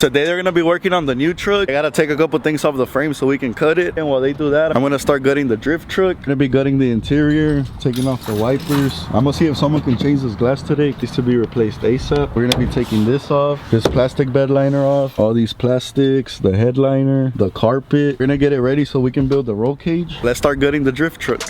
Today they're gonna be working on the new truck. I gotta take a couple things off the frame so we can cut it. And while they do that, I'm gonna start gutting the drift truck. Gonna be gutting the interior, taking off the wipers. I'm gonna see if someone can change this glass today. It needs to be replaced ASAP. We're gonna be taking this off, this plastic bed liner off, all these plastics, the headliner, the carpet. We're gonna get it ready so we can build the roll cage. Let's start gutting the drift truck.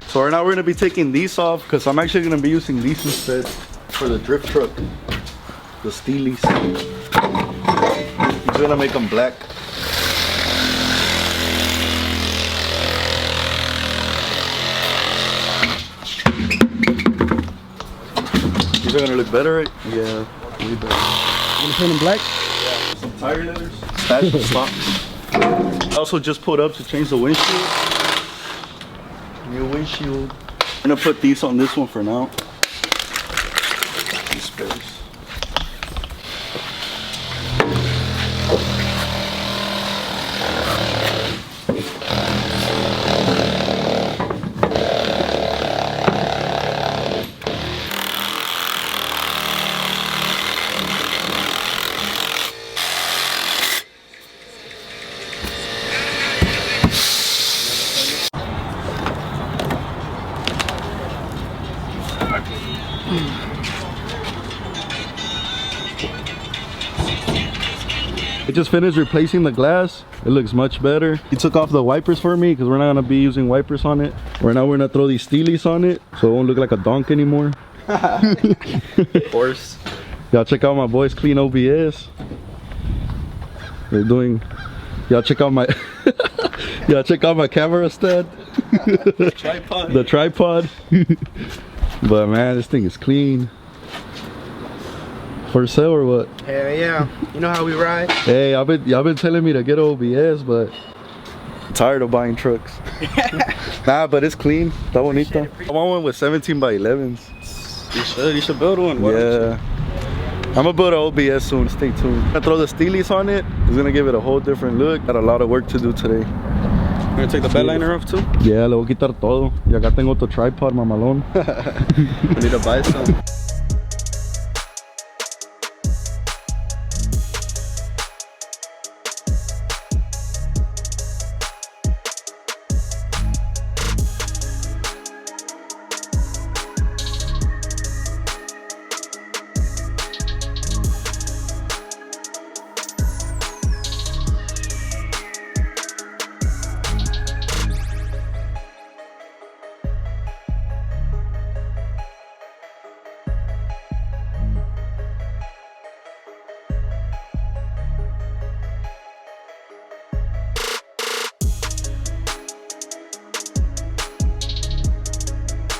So right now we're gonna be taking these off because I'm actually gonna be using these instead for the drift truck, the Steelies. I'm gonna make them black. These are gonna look better, right? Yeah, way better. You gonna paint them black? Yeah. Some tire leathers. Stash the spots. I also just pulled up to change the windshield. New windshield. I'm gonna put these on this one for now. These spares. I just finished replacing the glass. It looks much better. He took off the wipers for me because we're not gonna be using wipers on it. Right now we're gonna throw these Steelies on it so it won't look like a donk anymore. Horse. Y'all check out my boys clean OBS. They're doing. Y'all check out my. Y'all check out my camera stand. Tripod. The tripod. But man, this thing is clean. For sale or what? Hell yeah. You know how we ride? Hey, y'all been telling me to get OBS, but I'm tired of buying trucks. Nah, but it's clean. Está bonita. I want one with 17 by 11s. You should build one. Yeah. I'm gonna build an OBS soon. Stay tuned. I'm gonna throw the Steelies on it. It's gonna give it a whole different look. Got a lot of work to do today. You're gonna take the bed liner off too? Yeah, le voy a quitar todo. Y acá tengo otro tripod, mamalón. I need to buy some.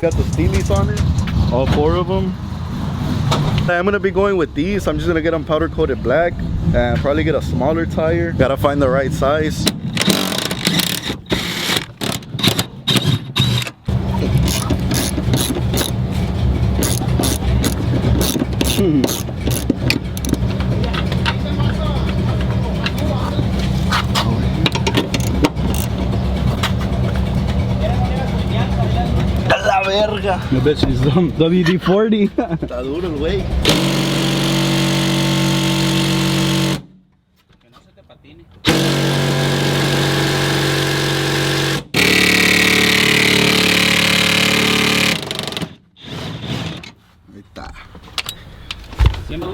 Got the Steelies on it, all 4 of them. I'm gonna be going with these. I'm just gonna get them powder coated black and probably get a smaller tire. Gotta find the right size. La verga. I bet she's WD-40. Está duro el güey. Que no se te patine. Ahí está. Siempre.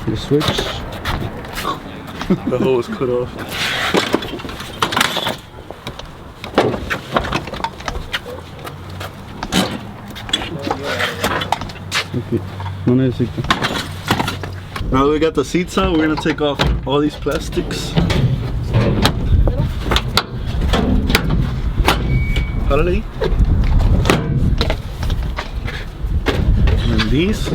The switch. The hole is cut off. Okay. No necesito. Now that we got the seats out, we're gonna take off all these plastics. Párale. And these.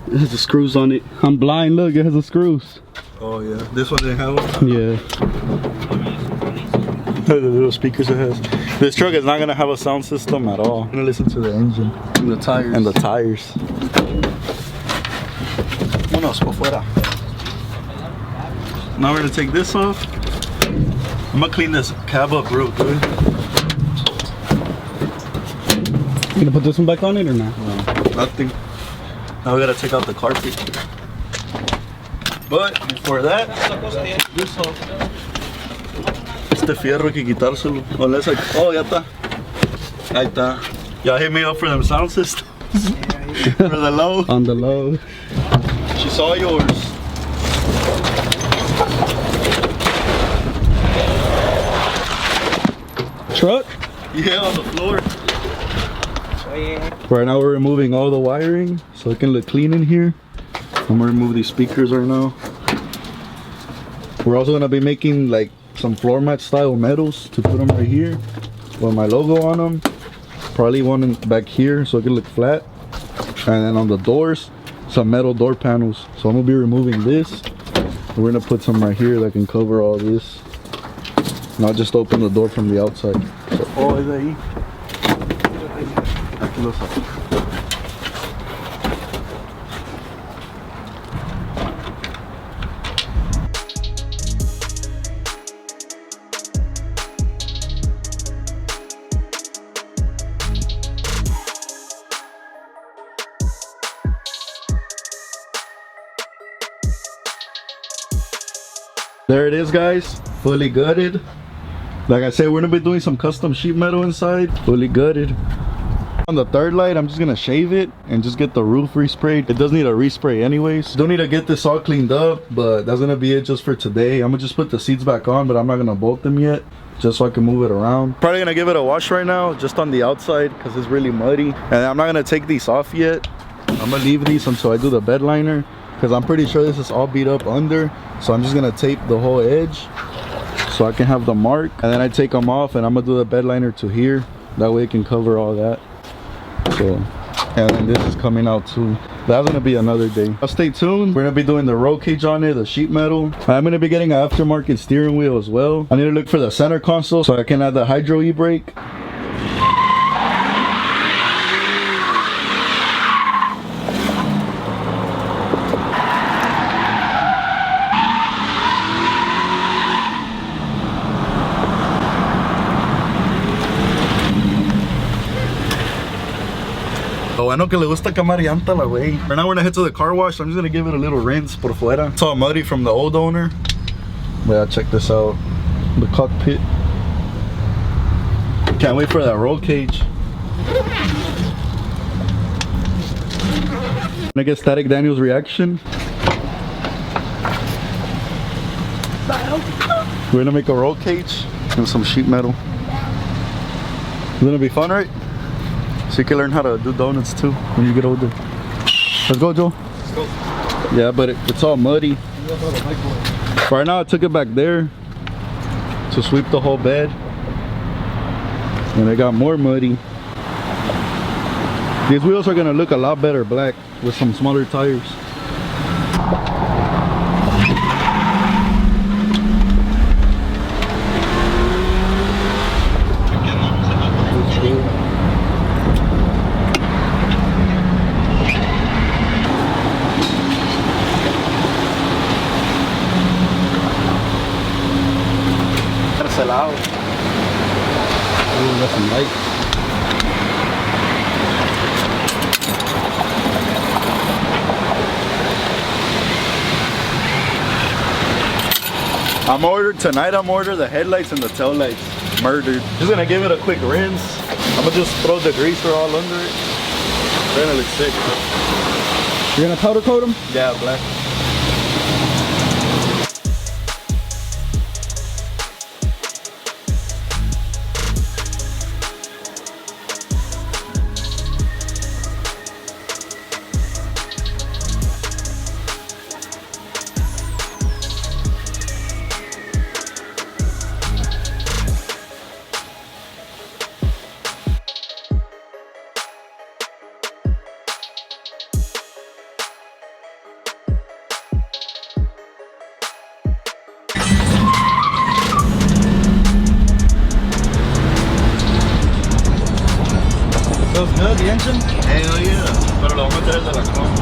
It has the screws on it. I'm blind, look, it has the screws. Oh yeah, this one didn't have them? Yeah. The little speakers it has. This truck is not gonna have a sound system at all. I'm gonna listen to the engine. And the tires. And the tires. Vámonos por fuera. Now we're gonna take this off. I'm gonna clean this cab up real good. You gonna put this one back on it or not? No, nothing. Now we gotta take out the carpet. But before that, this off. Este fierro hay que quitárselo. Unless I, oh, ya está. Ahí está. Y'all hit me up for them sound systems. For the low. On the low. She saw yours. Truck? Yeah, on the floor. Right now we're removing all the wiring so it can look clean in here. I'm gonna remove these speakers right now. We're also gonna be making like some floor mat style metals to put them right here with my logo on them. Probably one back here so it can look flat. And then on the doors, some metal door panels. So I'm gonna be removing this. We're gonna put some right here that can cover all this. Not just open the door from the outside. So, oh, es de ahí. Aquí lo saco. There it is, guys, fully gutted. Like I said, we're gonna be doing some custom sheet metal inside, fully gutted. On the third light, I'm just gonna shave it and just get the roof resprayed. It does need a respray anyways. Don't need to get this all cleaned up, but that's gonna be it just for today. I'm gonna just put the seats back on, but I'm not gonna bolt them yet, just so I can move it around. Probably gonna give it a wash right now, just on the outside, because it's really muddy. And I'm not gonna take these off yet. I'm gonna leave these until I do the bed liner, because I'm pretty sure this is all beat up under. So I'm just gonna tape the whole edge so I can have the mark, and then I take them off and I'm gonna do the bed liner to here. That way it can cover all that. So, and then this is coming out too. That's gonna be another day. Stay tuned. We're gonna be doing the roll cage on it, the sheet metal. I'm gonna be getting an aftermarket steering wheel as well. I need to look for the center console so I can add the hydro e-brake. Lo bueno que le gusta quemar llanta la güey. Right now we're gonna head to the car wash. I'm just gonna give it a little rinse por fuera. It's all muddy from the old owner. But yeah, check this out. The cockpit. Can't wait for that roll cage. Gonna get Static Daniel's reaction. We're gonna make a roll cage and some sheet metal. It's gonna be fun, right? So you can learn how to do donuts too when you get older. Let's go, Joe. Let's go. Yeah, but it's all muddy. Right now I took it back there to sweep the whole bed. And it got more muddy. These wheels are gonna look a lot better black with some smaller tires. Out. Ooh, got some lights. I'm ordered tonight. I'm ordered the headlights and the tail lights. murdered. Just gonna give it a quick rinse. I'm gonna just throw the greaser all under it. Then it looks sick. You're gonna powder coat them? Yeah, black. Feels good, the engine? Hell yeah. Pero lo vamos a meter el de la chrome.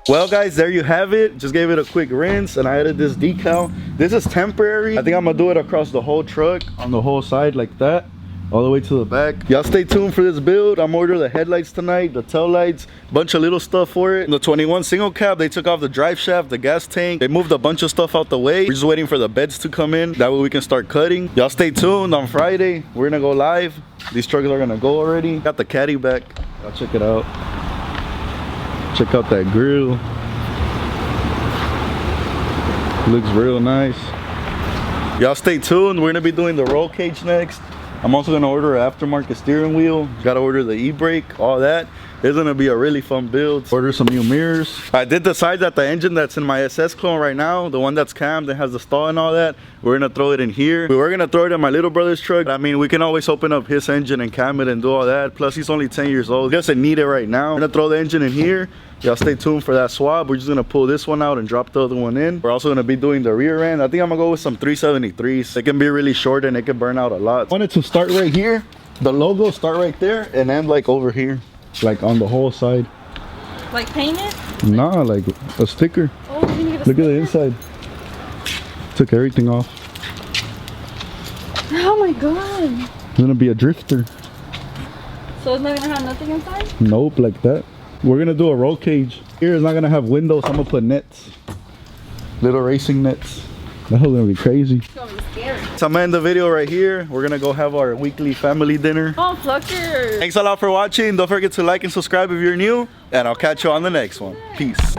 Well guys, there you have it. Just gave it a quick rinse and I added this decal. This is temporary. I think I'm gonna do it across the whole truck on the whole side like that, all the way to the back. Y'all stay tuned for this build. I'm ordering the headlights tonight, the tail lights, bunch of little stuff for it. The 21 single cab, they took off the drive shaft, the gas tank. They moved a bunch of stuff out the way. We're just waiting for the beds to come in. That way we can start cutting. Y'all stay tuned. On Friday, we're gonna go live. These trucks are gonna go already. Got the caddy back. Y'all check it out. Check out that grill. Looks real nice. Y'all stay tuned. We're gonna be doing the roll cage next. I'm also gonna order an aftermarket steering wheel. Gotta order the e-brake, all that. It's gonna be a really fun build. Order some new mirrors. I did decide that the engine that's in my SS clone right now, the one that's cammed that has the stall and all that, we're gonna throw it in here. We were gonna throw it in my little brother's truck. I mean, we can always open up his engine and cam it and do all that. Plus, he's only 10 years old. He doesn't need it right now. We're gonna throw the engine in here. Y'all stay tuned for that swap. We're just gonna pull this one out and drop the other one in. We're also gonna be doing the rear end. I think I'm gonna go with some 373s. It can be really short and it can burn out a lot. I wanted to start right here. The logo start right there and end like over here. Like on the whole side. Like paint it? Nah, like a sticker. Oh, you need a Look at the inside. Took everything off. Oh my god. It's gonna be a drifter. So it's not gonna have nothing inside? Nope, like that. We're gonna do a roll cage. Here it's not gonna have windows. I'm gonna put nets. Little racing nets. That whole gonna be crazy. It's gonna be scary. So I'm gonna end the video right here. We're gonna go have our weekly family dinner. Oh, Flucker. Thanks a lot for watching. Don't forget to like and subscribe if you're new. And I'll catch you on the next one. Peace.